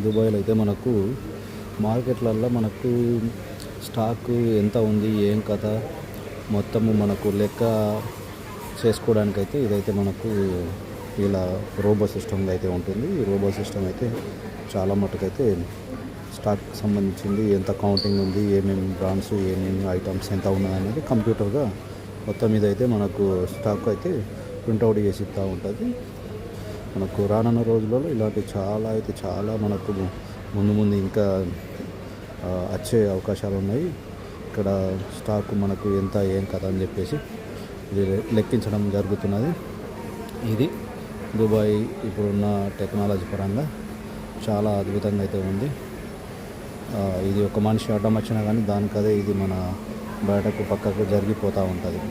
దుబాయ్లో అయితే మనకు మార్కెట్లల్లో మనకు స్టాక్ ఎంత ఉంది ఏం కథ మొత్తము మనకు లెక్క చేసుకోవడానికైతే ఇదైతే మనకు ఇలా రోబో సిస్టమ్ అయితే ఉంటుంది. ఈ రోబో సిస్టమ్ అయితే చాలా మటుకైతే స్టాక్కి సంబంధించింది ఎంత కౌంటింగ్ ఉంది, ఏమేమి బ్రాండ్స్, ఏమేమి ఐటమ్స్ ఎంత ఉన్నాయి అనేది కంప్యూటర్గా మొత్తం మీద అయితే మనకు స్టాక్ అయితే ప్రింట్అవుట్ చేసి ఇస్తూ ఉంటుంది. మనకు రానున్న రోజులలో ఇలాంటి చాలా మనకు ముందు ఇంకా వచ్చే అవకాశాలు ఉన్నాయి. ఇక్కడ స్టాక్ మనకు ఎంత ఏం కదా అని చెప్పేసి ఇది లెక్కించడం జరుగుతున్నది. ఇది దుబాయ్ ఇప్పుడున్న టెక్నాలజీ పరంగా చాలా అద్భుతంగా అయితే ఉంది. ఇది ఒక మనిషి అడ్డం వచ్చినా కానీ దానికదే ఇది మన బయటకు పక్కకు జరిగిపోతూ ఉంటుంది.